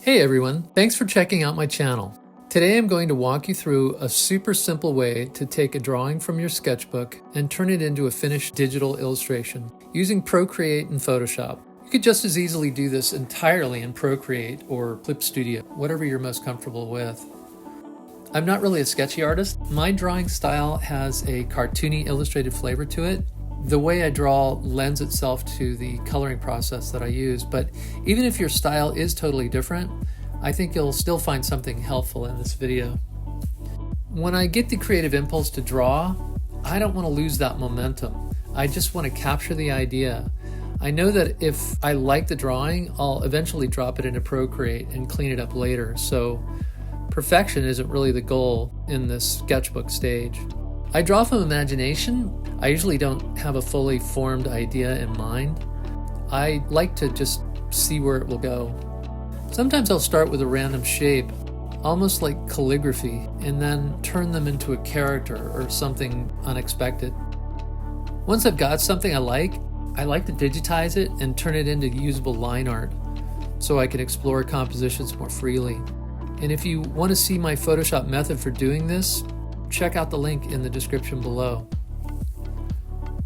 Hey everyone, thanks for checking out my channel. Today I'm going to walk you through a super simple way to take a drawing from your sketchbook and turn it into a finished digital illustration using Procreate and Photoshop. You could just as easily do this entirely in Procreate or Clip Studio, whatever you're most comfortable with. I'm not really a sketchy artist. My drawing style has a cartoony illustrated flavor to it. The way I draw lends itself to the coloring process that I use, but even if your style is totally different, I think you'll still find something helpful in this video. When I get the creative impulse to draw, I don't want to lose that momentum. I just want to capture the idea. I know that if I like the drawing, I'll eventually drop it into Procreate and clean it up later, so perfection isn't really the goal in this sketchbook stage. I draw from imagination. I usually don't have a fully formed idea in mind. I like to just see where it will go. Sometimes I'll start with a random shape, almost like calligraphy, and then turn them into a character or something unexpected. Once I've got something I like to digitize it and turn it into usable line art so I can explore compositions more freely. And if you want to see my Photoshop method for doing this, check out the link in the description below.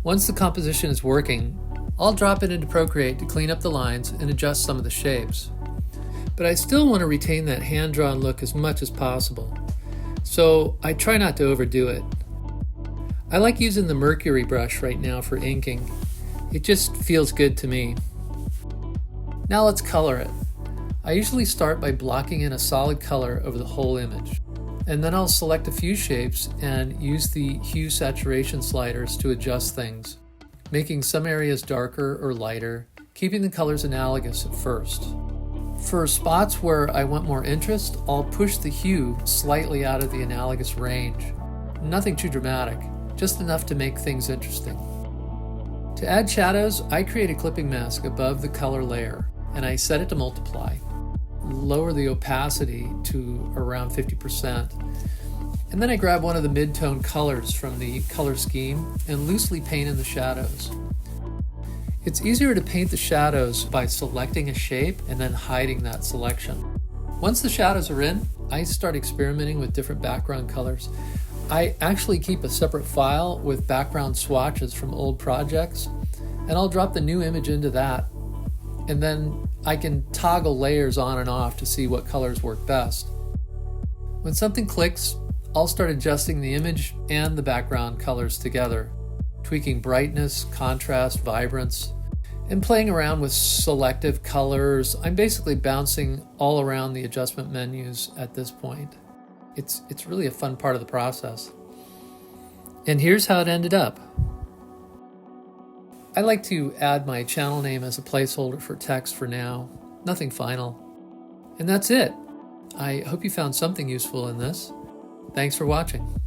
Once the composition is working, I'll drop it into Procreate to clean up the lines and adjust some of the shapes. But I still want to retain that hand-drawn look as much as possible, so I try not to overdo it. I like using the Mercury brush right now for inking. It just feels good to me. Now let's color it. I usually start by blocking in a solid color over the whole image. And then I'll select a few shapes and use the hue saturation sliders to adjust things, making some areas darker or lighter, keeping the colors analogous at first. For spots where I want more interest, I'll push the hue slightly out of the analogous range. Nothing too dramatic, just enough to make things interesting. To add shadows, I create a clipping mask above the color layer, and I set it to multiply. Lower the opacity to around 50%. And then I grab one of the mid-tone colors from the color scheme and loosely paint in the shadows. It's easier to paint the shadows by selecting a shape and then hiding that selection. Once the shadows are in, I start experimenting with different background colors. I actually keep a separate file with background swatches from old projects, and I'll drop the new image into that, and then I can toggle layers on and off to see what colors work best. When something clicks, I'll start adjusting the image and the background colors together, tweaking brightness, contrast, vibrance, and playing around with selective colors. I'm basically bouncing all around the adjustment menus at this point. It's really a fun part of the process. And here's how it ended up. I like to add my channel name as a placeholder for text for now, nothing final. And that's it. I hope you found something useful in this. Thanks for watching.